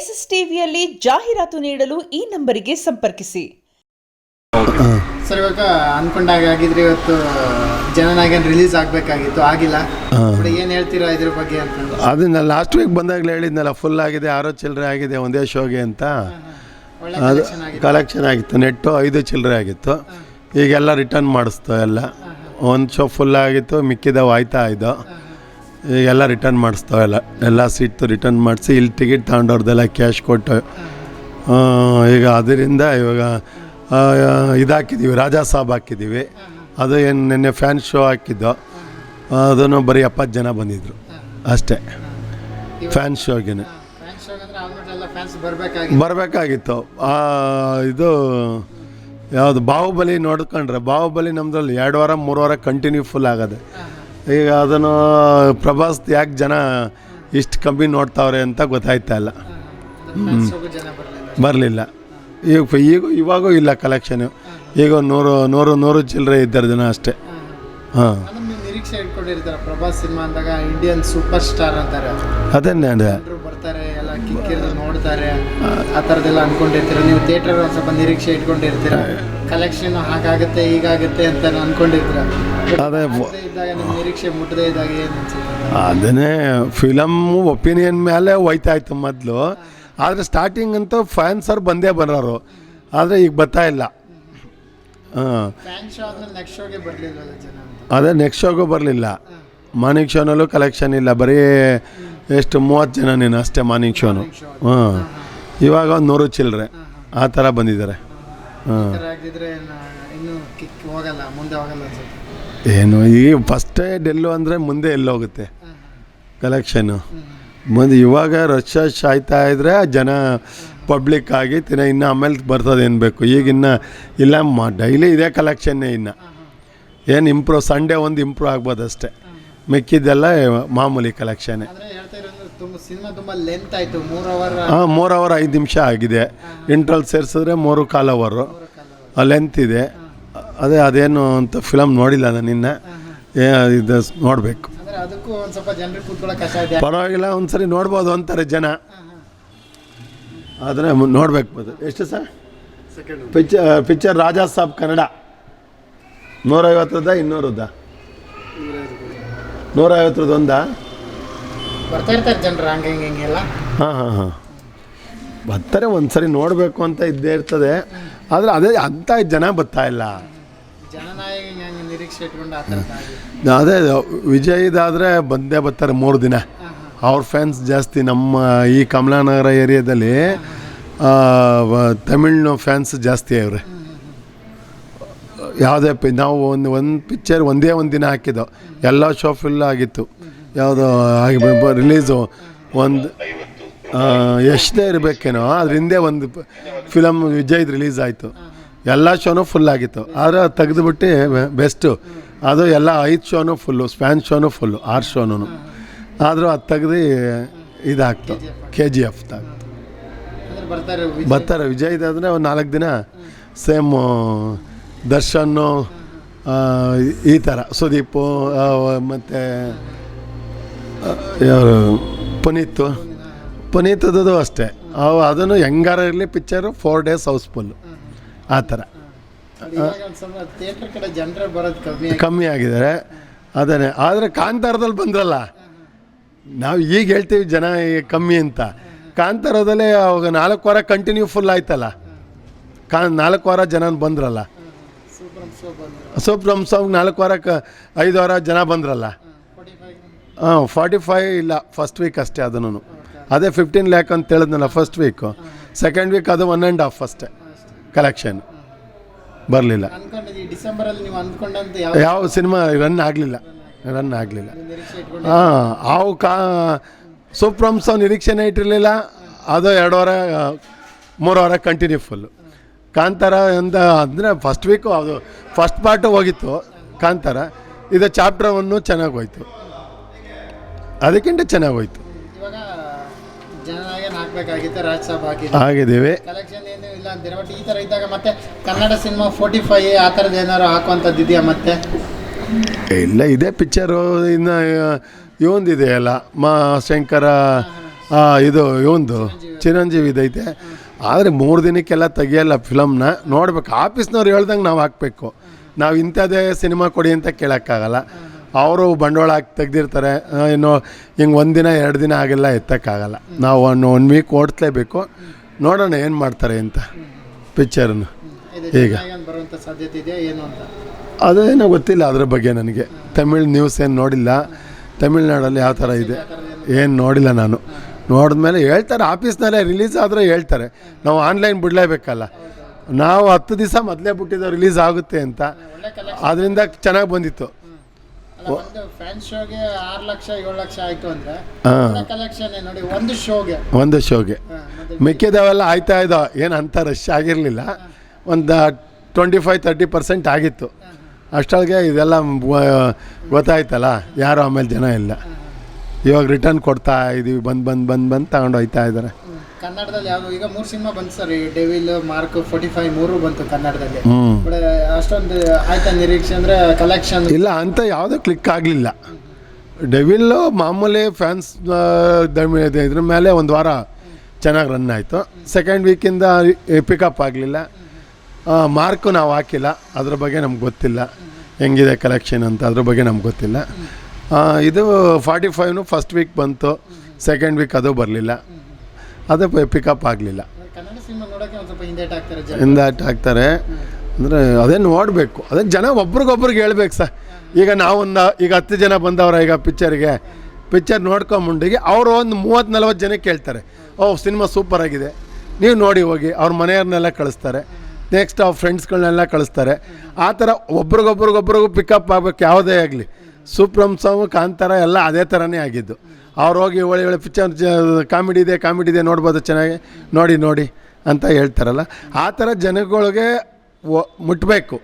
SSTVಯಲ್ಲಿ ಜಾಹೀರಾತು ನೀಡಲು ಈ ನಂಬರಿಗೆ ಸಂಪರ್ಕಿಸಿ. ಸರ್, ಇವಾಗ ಅನ್ಕೊಂಡಾಗ ಆಗಿದ್ರೆ ಇವತ್ತು ಜನನಾಯಕನ್ ರಿಲೀಸ್ ಆಗಬೇಕಾಗಿತ್ತು, ಆಗಿಲ್ಲ. ಏನು ಹೇಳ್ತೀರಾ ಇದ್ರ ಬಗ್ಗೆ ಅಂತ? ಅದನ್ನ ಲಾಸ್ಟ್ ವೀಕ್ ಬಂದಾಗಲೇ ಹೇಳಿದ್ನಲ್ಲ, ಫುಲ್ ಆಗಿದೆ, 6 ಚಿಲ್ಲರೆ ಆಗಿದೆ ಒಂದೇ ಶೋಗೆ ಅಂತ. ಅದು ಕಲೆಕ್ಷನ್ ಆಗಿತ್ತು, ನೆಟ್ಟು 5 ಚಿಲ್ಲರೆ ಆಗಿತ್ತು. ಈಗೆಲ್ಲ ರಿಟರ್ನ್ ಮಾಡಿಸ್ತು, ಎಲ್ಲ ಒಂದು ಶೋ ಫುಲ್ ಆಗಿತ್ತು, ಮಿಕ್ಕಿದವು ಆಯ್ತಾ ಇದು. ಈಗೆಲ್ಲ ರಿಟರ್ನ್ ಮಾಡಿಸ್ತಾವೆಲ್ಲ, ಎಲ್ಲ ಸೀಟ್ದು ರಿಟರ್ನ್ ಮಾಡಿಸಿ ಇಲ್ಲಿ ಟಿಕೆಟ್ ತಗೊಂಡವ್ರದ್ದೆಲ್ಲ ಕ್ಯಾಶ್ ಕೊಟ್ಟು ಈಗ ಅದರಿಂದ ಇವಾಗ ಇದು ಹಾಕಿದ್ದೀವಿ, ರಾಜಾ ಸಾಬ್ ಹಾಕಿದ್ದೀವಿ. ಅದು ಏನು ನಿನ್ನೆ ಫ್ಯಾನ್ ಶೋ ಹಾಕಿದ್ದು, ಅದನ್ನು ಬರೀ 70 ಜನ ಬಂದಿದ್ದರು ಅಷ್ಟೇ. ಫ್ಯಾನ್ ಶೋಗೆ ಬರಬೇಕಾಗಿತ್ತು. ಇದು ಯಾವುದು ಬಾಹುಬಲಿ ನೋಡ್ಕೊಂಡ್ರೆ, ಬಾಹುಬಲಿ ನಮ್ಮದ್ರಲ್ಲಿ 2 ವಾರ 3 ವಾರ ಕಂಟಿನ್ಯೂ ಫುಲ್ ಆಗೋದೆ. ಈಗ ಅದನ್ನು ಪ್ರಭಾಸ್ ಯಾಕೆ ಜನ ಇಷ್ಟು ಕಮ್ಮಿ ನೋಡ್ತಾವ್ರೆ ಅಂತ ಗೊತ್ತಾಯ್ತಾ ಇಲ್ಲ. ಬರಲಿಲ್ಲ. ಇವಾಗೂ ಇಲ್ಲ ಕಲೆಕ್ಷನು. ಈಗ 100 ಚಿಲ್ಲರೆ ಇದ್ದಾರೆ ಜನ ಅಷ್ಟೇ. ಹಾಂ, ನಿರೀಕ್ಷೆ ಇಟ್ಕೊಂಡಿರ್ತಾರೆ ಪ್ರಭಾಸ್ ಸಿನಿಮಾ ಅಂದಾಗ ಇಂಡಿಯನ್ ಸೂಪರ್ ಸ್ಟಾರ್ ಅಂತಾರೆ. ಅದನ್ನೇ ಬರ್ತಾರೆ, ಎಲ್ಲ ಕಿಕ್ಕಿರ್ ನೋಡ್ತಾರೆ, ಆ ಥರದ್ದೆಲ್ಲ ಅಂದ್ಕೊಂಡಿರ್ತೀರ. ನೀವು ಥಿಯೇಟರ್ ಒಂದು ಸ್ವಲ್ಪ ನಿರೀಕ್ಷೆ ಇಟ್ಕೊಂಡಿರ್ತೀರ, ಕಲೆಕ್ಷನ್ ಹಾಗಾಗುತ್ತೆ ಹೀಗಾಗುತ್ತೆ ಅಂತ ಅಂದ್ಕೊಂಡಿರ್ತೀರ. ಅದೇ ಇದ್ದಾಗ ನಿಮ್ಮ ನಿರೀಕ್ಷೆ ಮುಟ್ಟದೇ ಇದ್ದಾಗ ಏನು ಅನ್ಸುತ್ತೆ? ಅದನ್ನೇ ಫಿಲಮ್ ಒಪಿನಿಯನ್ ಮೇಲೆ ಹೋಯ್ತಾಯ್ತು ಮೊದಲು. ಆದರೆ ಸ್ಟಾರ್ಟಿಂಗ್ ಅಂತೂ ಫ್ಯಾನ್ಸರ್ ಬಂದೇ ಬರೋರು, ಆದರೆ ಈಗ ಬರ್ತಾ ಇಲ್ಲ. ಹಾಂ, ಅದೇ ನೆಕ್ಸ್ಟ್ ಶೋಗೂ ಬರಲಿಲ್ಲ. ಮಾರ್ನಿಂಗ್ ಶೋನಲ್ಲೂ ಕಲೆಕ್ಷನ್ ಇಲ್ಲ, ಬರೀ ಎಷ್ಟು 30 ಜನ ನೀನು ಅಷ್ಟೇ ಮಾರ್ನಿಂಗ್ ಶೋನು. ಹಾಂ, ಇವಾಗ 100 ಚಿಲ್ಲರೆ ಆ ಥರ ಬಂದಿದ್ದಾರೆ. ಹಾಂ, ಏನು ಈ ಫಸ್ಟೇ ಡೆಲ್ಲು ಅಂದರೆ ಮುಂದೆ ಎಲ್ಲೋಗುತ್ತೆ ಕಲೆಕ್ಷನ್ನು. ಮುಂದೆ ಇವಾಗ ರಶ್ ಆಯ್ತಾ ಇದ್ದರೆ ಜನ ಪಬ್ಲಿಕ್ ಆಗಿ ಇನ್ನು ಆಮೇಲೆ ಬರ್ತದೆ ಏನು ಬೇಕು. ಈಗಿನ್ನು ಇಲ್ಲ, ಡೈಲಿ ಇದೇ ಕಲೆಕ್ಷನ್ನೇ. ಇನ್ನು ಏನು ಇಂಪ್ರೂವ್, ಸಂಡೇ ಒಂದು ಇಂಪ್ರೂವ್ ಆಗ್ಬೋದು ಅಷ್ಟೇ, ಮಿಕ್ಕಿದ್ದೆಲ್ಲ ಮಾಮೂಲಿ ಕಲೆಕ್ಷನ್ನೇ. ಹಾಂ, 3 ಅವರ್ 5 ನಿಮಿಷ ಆಗಿದೆ. ಇಂಟ್ರಲ್ ಸೇರಿಸಿದ್ರೆ 3.25 ಅವರ್ ಲೆಂತ್ ಇದೆ. ಅದೇನು ಅಂತ ಫಿಲಮ್ ನೋಡಿಲ್ಲ ನಾನು ಇನ್ನು, ಇದು ನೋಡಬೇಕು. ಪರವಾಗಿಲ್ಲ, ಒಂದ್ಸರಿ ನೋಡ್ಬೋದು ಅಂತಾರೆ ಜನ, ಅದನ್ನೇ ನೋಡ್ಬೇಕು. ಎಷ್ಟು ಸರ್ ಪಿಕ್ಚರ್ ರಾಜಾ ಸಾಬ್ ಕನ್ನಡ 150 200 150 ಒಂದಾ? ಹಾಂ ಹಾಂ ಹಾಂ, ಬರ್ತಾರೆ, ಒಂದ್ಸರಿ ನೋಡಬೇಕು ಅಂತ ಇದ್ದೇ ಇರ್ತದೆ. ಆದರೆ ಅದೇ ಅಂಥ ಜನ ಬರ್ತಾ ಇಲ್ಲ. ಅದೇ ವಿಜಯ್ದಾದರೆ ಬಂದೇ ಬರ್ತಾರೆ 3 ದಿನ. ಅವ್ರ ಫ್ಯಾನ್ಸ್ ಜಾಸ್ತಿ. ನಮ್ಮ ಈ ಕಮಲಾನಗರ ಏರಿಯಾದಲ್ಲಿ ತಮಿಳ್ನ ಫ್ಯಾನ್ಸ್ ಜಾಸ್ತಿ ಅವ್ರೆ. ಯಾವುದೇ ನಾವು ಒಂದು ಪಿಕ್ಚರ್ ಒಂದೇ ದಿನ ಹಾಕಿದ್ದು, ಎಲ್ಲ ಶೋ ಫುಲ್ ಆಗಿತ್ತು. ಯಾವುದೋ ರಿಲೀಸು ಒಂದು ಎಷ್ಟೇ ಇರಬೇಕೇನೋ, ಅದ್ರ ಹಿಂದೆ ಒಂದು ಫಿಲಮ್ ವಿಜಯ್ದು ರಿಲೀಸ್ ಆಯಿತು, ಎಲ್ಲ ಶೋನೂ ಫುಲ್ ಆಗಿತ್ತು. ಆದರೆ ಅದು ತೆಗೆದುಬಿಟ್ಟು ಬೆಸ್ಟು ಅದು ಎಲ್ಲ 5 ಶೋನೂ ಫುಲ್ಲು, ಫ್ಯಾನ್ ಶೋನೂ ಫುಲ್ಲು, 6 ಶೋನೂ. ಆದರೂ ಅದು ತೆಗ್ದು ಇದಾಗ್ತು, KGF ಆಗ್ತು. ಬರ್ತಾರೆ ವಿಜಯ್ದಾದರೆ ಒಂದು 4 ದಿನ ಸೇಮು. ದರ್ಶನ್ನು ಈ ಥರ, ಸುದೀಪು ಮತ್ತು ಯಾರು ಪುನೀತದ್ದು ಅಷ್ಟೇ. ಅದನ್ನು ಹೆಂಗಾರ ಇರಲಿ ಪಿಕ್ಚರು 4 ಡೇಸ್ ಹೌಸ್ಫುಲ್ಲು ಆ ಥರ. ಕಮ್ಮಿ ಆಗಿದ್ದಾರೆ ಅದನ್ನೇ. ಆದರೆ ಕಾಂತಾರದಲ್ಲಿ ಬಂದ್ರಲ್ಲ, ನಾವು ಈಗ ಹೇಳ್ತೀವಿ ಜನ ಕಮ್ಮಿ ಅಂತ. ಕಾಂತಾರದಲ್ಲೇ ಅವಾಗ 4 ವಾರ ಕಂಟಿನ್ಯೂ ಫುಲ್ ಆಯ್ತಲ್ಲ, 4 ವಾರ ಜನ ಬಂದ್ರಲ್ಲ. ಸೂಪರ್ 4 ವಾರಕ್ಕೆ 5 ವಾರ ಜನ ಬಂದ್ರಲ್ಲ. ಹಾಂ, 45 ಇಲ್ಲ, ಫಸ್ಟ್ ವೀಕ್ ಅಷ್ಟೇ. ಅದನ್ನು ಅದೇ 15 ಲ್ಯಾಕ್ ಅಂತ ಹೇಳಿದ್ನಲ್ಲ ಫಸ್ಟ್ ವೀಕು. ಸೆಕೆಂಡ್ ವೀಕ್ ಅದು 1.5 ಅಷ್ಟೇ ಕಲೆಕ್ಷನ್, ಬರಲಿಲ್ಲ. ಯಾವ ಸಿನಿಮಾ ರನ್ ಆಗಲಿಲ್ಲ. ಹಾಂ, ಸೂಪರ್ ನಿರೀಕ್ಷೆನೇ ಇಟ್ಟಿರಲಿಲ್ಲ. ಅದು 2 ವಾರ 3 ವಾರ ಕಂಟಿನ್ಯೂ ಫುಲ್ಲು. ಕಾಂತಾರ ಅಂತ ಅಂದರೆ ಫಸ್ಟ್ ವೀಕು ಅದು ಫಸ್ಟ್ ಪಾರ್ಟು ಹೋಗಿತ್ತು ಕಾಂತಾರ. ಇದು ಚಾಪ್ಟರ್ 1 ಚೆನ್ನಾಗಿ ಹೋಯ್ತು, ಅದಕ್ಕಿಂತ ಚೆನ್ನಾಗಿ ಹೋಯ್ತು. ಆಗಿದ್ದೀವಿ. ಈ ಥರ ಇದ್ದಾಗ ಮತ್ತೆ ಕನ್ನಡ ಸಿನಿಮಾ 45 ಆ ಥರದ್ದು ಏನಾದ್ರು ಹಾಕುವಂಥದ್ದು ಇದೆಯಾ ಮತ್ತೆ? ಇಲ್ಲ, ಇದೇ ಪಿಕ್ಚರು. ಇನ್ನು ಇವೊಂದಿದೆಯಲ್ಲ ಶಂಕರ, ಇದು ಇವಂದು ಚಿರಂಜೀವಿದೈತೆ. ಆದರೆ 3 ದಿನಕ್ಕೆಲ್ಲ ತೆಗಿಯಲ್ಲ ಫಿಲಮ್ನ, ನೋಡ್ಬೇಕು. ಆಫೀಸ್ನವ್ರು ಹೇಳ್ದಂಗೆ ನಾವು ಹಾಕಬೇಕು. ನಾವು ಇಂಥದ್ದೇ ಸಿನಿಮಾ ಕೊಡಿ ಅಂತ ಕೇಳೋಕ್ಕಾಗಲ್ಲ. ಅವರು ಬಂಡವಾಳ ಹಾಕಿ ತೆಗ್ದಿರ್ತಾರೆ. ಇನ್ನು ಹಿಂಗೆ 1 ದಿನ 2 ದಿನ ಆಗೆಲ್ಲ ಎತ್ತಕ್ಕಾಗಲ್ಲ. ನಾವು 1 ವೀಕ್ ಓಡಿಸ್ಲೇಬೇಕು. ನೋಡೋಣ ಏನು ಮಾಡ್ತಾರೆ ಅಂತ ಪಿಕ್ಚರನ್ನು. ಈಗ ಬರುವಂಥ ಸಾಧ್ಯತೆ ಇದೆಯಾ ಏನು ಅಂತ ಅದೇನೋ ಗೊತ್ತಿಲ್ಲ ಅದ್ರ ಬಗ್ಗೆ ನನಗೆ. ತಮಿಳ್ ನ್ಯೂಸ್ ಏನು ನೋಡಿಲ್ಲ. ತಮಿಳ್ನಾಡಲ್ಲಿ ಯಾವ ಥರ ಇದೆ ಏನು ನೋಡಿಲ್ಲ ನಾನು. ನೋಡಿದ್ಮೇಲೆ ಹೇಳ್ತಾರೆ, ಆಫೀಸ್ನಲ್ಲೇ ರಿಲೀಸ್ ಆದರೆ ಹೇಳ್ತಾರೆ. ನಾವು ಆನ್ಲೈನ್ ಬಿಡಲೇಬೇಕಲ್ಲ. ನಾವು 10 ದಿವಸ ಮೊದಲೇ ಬಿಟ್ಟಿದ್ದು ರಿಲೀಸ್ ಆಗುತ್ತೆ ಅಂತ. ಅದರಿಂದ ಚೆನ್ನಾಗಿ ಬಂದಿತ್ತು. ಒಂದು ಫ್ಯಾನ್ ಶೋಗೆ 6 ಲಕ್ಷ 7 ಲಕ್ಷ ಆಯಿತು ಅಂದರೆ ಕಲೆಕ್ಷನ್ ನೋಡಿ ಒಂದು ಶೋಗೆ ಮಿಕ್ಕಿದವೆಲ್ಲ ಆಯ್ತಾ ಇದ್ದೋ. ಏನು ಅಂಥ ರಶ್ ಆಗಿರಲಿಲ್ಲ. ಒಂದು 25-30% ಆಗಿತ್ತು. ಅಷ್ಟೊಳಗೆ ಇದೆಲ್ಲ ಗೊತ್ತಾಯ್ತಲ್ಲ, ಯಾರು ಆಮೇಲೆ ಜನ ಇಲ್ಲ. ಇವಾಗ ರಿಟರ್ನ್ ಕೊಡ್ತಾ ಇದ್ದೀವಿ, ಬಂದು ತಗೊಂಡು ಹೋಗ್ತಾ ಇದ್ದಾರೆ. ಕನ್ನಡದಲ್ಲಿ ಯಾವುದು ಈಗ 3 ಸಿನಿಮಾ ಬಂತು ಸರ್, ಡೆವಿಲ್, ಮಾರ್ಕ್ 45 3 ಬಂತು ಕನ್ನಡದಲ್ಲಿ. ಅಷ್ಟೊಂದು ಆಯ್ತಾ ನಿರೀಕ್ಷೆ ಅಂದರೆ ಕಲೆಕ್ಷನ್ ಇಲ್ಲ ಅಂತ ಯಾವುದೂ ಕ್ಲಿಕ್ ಆಗಲಿಲ್ಲ. ಡೆವಿಲ್ಲು ಮಾಮೂಲಿ ಫ್ಯಾನ್ಸ್ ಇದ್ರ ಮೇಲೆ 1 ವಾರ ಚೆನ್ನಾಗಿ ರನ್ ಆಯಿತು. ಸೆಕೆಂಡ್ ವೀಕಿಂದ ಪಿಕಪ್ ಆಗಲಿಲ್ಲ. ಮಾರ್ಕು ನಾವು ಹಾಕಿಲ್ಲ, ಅದ್ರ ಬಗ್ಗೆ ನಮ್ಗೆ ಗೊತ್ತಿಲ್ಲ ಹೆಂಗಿದೆ ಕಲೆಕ್ಷನ್ ಅಂತ. ಅದ್ರ ಬಗ್ಗೆ ನಮ್ಗೆ ಗೊತ್ತಿಲ್ಲ. ಇದು 45 ಫಸ್ಟ್ ವೀಕ್ ಬಂತು, ಸೆಕೆಂಡ್ ವೀಕ್ ಅದು ಬರಲಿಲ್ಲ, ಅದು ಪಿಕಪ್ ಆಗಲಿಲ್ಲ. ಕನ್ನಡ ಸಿನಿಮಾ ನೋಡೋಕ್ಕೆ ಒಂದು ಸ್ವಲ್ಪ ಹಿಂದೇಟ್ ಆಗ್ತಾರೆ ಅಂದರೆ ಅದೇ ನೋಡಬೇಕು. ಅದೇ ಜನ ಒಬ್ರಿಗೊಬ್ರಿಗೆ ಹೇಳ್ಬೇಕು ಸರ್. ಈಗ ಈಗ 10 ಜನ ಬಂದವ್ರ ಈಗ ಪಿಕ್ಚರ್ ನೋಡ್ಕೊಂಬಂಡಿಗೆ ಅವರು ಒಂದು 30-40 ಜನಕ್ಕೆ ಹೇಳ್ತಾರೆ, ಸಿನಿಮಾ ಸೂಪರ್ ಆಗಿದೆ, ನೀವು ನೋಡಿ ಹೋಗಿ. ಅವ್ರ ಮನೆಯವ್ರನ್ನೆಲ್ಲ ಕಳಿಸ್ತಾರೆ, ನೆಕ್ಸ್ಟ್ ಅವ್ರ ಫ್ರೆಂಡ್ಸ್ಗಳನ್ನೆಲ್ಲ ಕಳಿಸ್ತಾರೆ. ಆ ಥರ ಒಬ್ರಿಗೊಬ್ರಿಗೂ ಪಿಕಪ್ ಆಗಬೇಕು. ಯಾವುದೇ ಆಗಲಿ, ಸುಪ್ರಂಸವು ಕಾಂತಾರ ಎಲ್ಲ ಅದೇ ಥರನೇ ಆಗಿದ್ದು. ಅವ್ರು ಹೋಗಿ ಒಳ್ಳೆ ಪಿಕ್ಚರ್ ಕಾಮಿಡಿ ಇದೆ ನೋಡ್ಬೋದು, ಚೆನ್ನಾಗಿ ನೋಡಿ ಅಂತ ಹೇಳ್ತಾರಲ್ಲ. ಆ ಥರ ಜನಗಳಿಗೆ ಮುಟ್ಟಬೇಕು.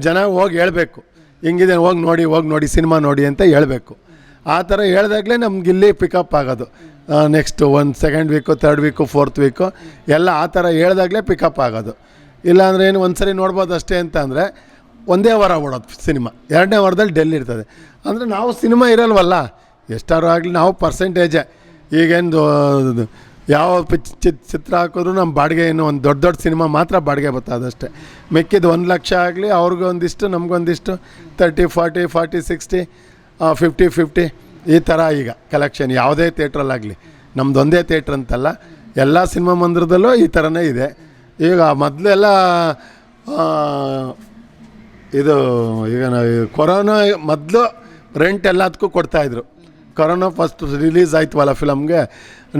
ಜನ ಹೋಗಿ ಹೇಳಬೇಕು, ಹಿಂಗಿದೆ ಹೋಗಿ ನೋಡಿ ಸಿನಿಮಾ ನೋಡಿ ಅಂತ ಹೇಳಬೇಕು. ಆ ಥರ ಹೇಳ್ದಾಗಲೇ ನಮ್ಗಿಲ್ಲಿ ಪಿಕಪ್ ಆಗೋದು. ನೆಕ್ಸ್ಟ್ ಒಂದು second week, 3rd week, 4th week ಎಲ್ಲ ಆ ಥರ ಹೇಳ್ದಾಗಲೇ ಪಿಕಪ್ ಆಗೋದು. ಇಲ್ಲಾಂದರೆ ಏನು ಒಂದು ಸರಿ ನೋಡ್ಬೋದು ಅಷ್ಟೇ ಅಂತ ಅಂದರೆ 1 ವಾರ ಓಡೋದು ಸಿನಿಮಾ. 2ನೇ ವಾರದಲ್ಲಿ ಡೆಲ್ಲಿ ಇರ್ತದೆ. ಅಂದರೆ ನಾವು ಸಿನಿಮಾ ಇರಲ್ವಲ್ಲ, ಎಷ್ಟಾರು ಆಗಲಿ ನಾವು ಪರ್ಸೆಂಟೇಜೇ. ಈಗೇನು ಯಾವ ಚಿತ್ರ ಹಾಕಿದ್ರು ನಮ್ಮ ಬಾಡಿಗೆ ಏನು ಒಂದು ದೊಡ್ಡ ಸಿನಿಮಾ ಮಾತ್ರ ಬಾಡಿಗೆ ಬರ್ತದಷ್ಟೇ. ಮಿಕ್ಕಿದ್ದು 1 ಲಕ್ಷ ಆಗಲಿ ಅವ್ರಿಗೆ ಒಂದಿಷ್ಟು ನಮಗೊಂದಿಷ್ಟು 30, 40, 40, 60, 50, 50 ಈ ಥರ ಈಗ ಕಲೆಕ್ಷನ್. ಯಾವುದೇ ಥಿಯೇಟ್ರಲ್ಲಾಗಲಿ, ನಮ್ದು ಒಂದೇ ಥಿಯೇಟ್ರ್ ಅಂತಲ್ಲ, ಎಲ್ಲ ಸಿನಿಮಾ ಮಂದಿರದಲ್ಲೂ ಈ ಥರನೇ ಇದೆ. ಈಗ ಮೊದಲೆಲ್ಲ ಇದು ಈಗ ಕೊರೋನಾ ಮೊದಲು ರೆಂಟ್ ಎಲ್ಲದಕ್ಕೂ ಕೊಡ್ತಾಯಿದ್ರು. ಕೊರೋನಾ ಫಸ್ಟ್ ರಿಲೀಸ್ ಆಯ್ತವಲ್ಲ ಫಿಲಮ್ಗೆ,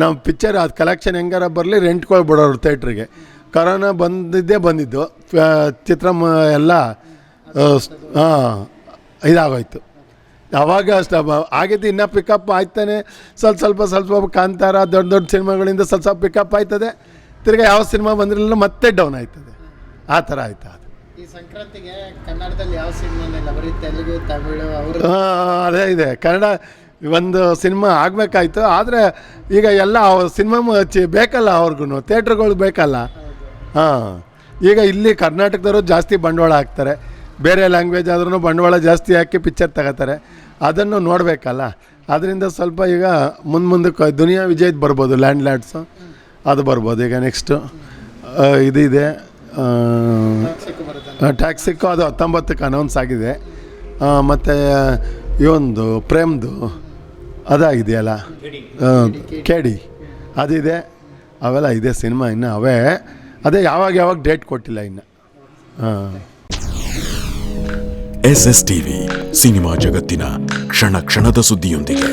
ನಾವು ಪಿಕ್ಚರ್ ಅದು ಕಲೆಕ್ಷನ್ ಹೆಂಗಾರ ಬರಲಿ ರೆಂಟ್ಗಳು ಬಿಡೋರು ಥಿಯೇಟ್ರಿಗೆ. ಕೊರೋನಾ ಬಂದಿದ್ದು ಚಿತ್ರ ಎಲ್ಲ ಇದಾಗೋಯ್ತು. ಅವಾಗ ಅಷ್ಟು ಆಗಿದ್ದು. ಇನ್ನೂ ಪಿಕಪ್ ಆಯ್ತಾನೆ ಸ್ವಲ್ಪ ಕಾಂತಾರ ದೊಡ್ಡ ಸಿನಿಮಾಗಳಿಂದ ಸ್ವಲ್ಪ ಪಿಕಪ್ ಆಯ್ತದೆ. ತಿರ್ಗಿ ಯಾವ ಸಿನಿಮಾ ಬಂದಿರಲಿಲ್ಲ ಮತ್ತೆ ಡೌನ್ ಆಯ್ತದೆ. ಆ ಥರ ಆಯ್ತು ಅದು. ಈ ಸಂಕ್ರಾಂತಿಗೆ ಕನ್ನಡದಲ್ಲಿ ಯಾವ ಸಿನಿಮಾ ಇಲ್ಲ, ಬರೀ ತೆಲುಗು, ತಮಿಳು ಅದೇ ಇದೆ. ಕನ್ನಡ ಒಂದು ಸಿನಿಮಾ ಆಗಬೇಕಾಯ್ತು. ಆದರೆ ಈಗ ಎಲ್ಲ ಸಿನಿಮಾ ಬೇಕಲ್ಲ, ಅವ್ರಿಗೂ ಥಿಯೇಟ್ರುಗಳು ಬೇಕಲ್ಲ. ಈಗ ಇಲ್ಲಿ ಕರ್ನಾಟಕದವರು ಜಾಸ್ತಿ ಬಂಡವಾಳ ಹಾಕ್ತಾರೆ. ಬೇರೆ ಲ್ಯಾಂಗ್ವೇಜ್ ಆದ್ರೂ ಬಂಡವಾಳ ಜಾಸ್ತಿ ಹಾಕಿ ಪಿಕ್ಚರ್ ತಗೋತಾರೆ. ಅದನ್ನು ನೋಡಬೇಕಲ್ಲ. ಅದರಿಂದ ಸ್ವಲ್ಪ ಈಗ ಮುಂದಕ್ಕೆ ದುನಿಯಾ ವಿಜಯ್ ಬರ್ಬೋದು, ಲ್ಯಾಂಡ್ ಲಾರ್ಡ್ಸು ಅದು ಬರ್ಬೋದು. ಈಗ ನೆಕ್ಸ್ಟು ಇದೆ ಟ್ಯಾಕ್ಸಿಕ್ಕು, ಅದು 19ಕ್ಕೆ ಅನೌನ್ಸ್ ಆಗಿದೆ. ಮತ್ತು ಇವೊಂದು ಪ್ರೇಮ್ದು ಅದಾಗಿದೆಯಲ್ಲ, ಕೇಡಿ ಅದಿದೆ. ಅವೆಲ್ಲ ಇದೆ ಸಿನಿಮಾ ಇನ್ನು. ಅದೇ ಯಾವಾಗ ಡೇಟ್ ಕೊಟ್ಟಿಲ್ಲ ಇನ್ನು. SS TV ಸಿನಿಮಾ ಜಗತ್ತಿನ ಕ್ಷಣ ಕ್ಷಣದ ಸುದ್ದಿಯೊಂದಿಗೆ.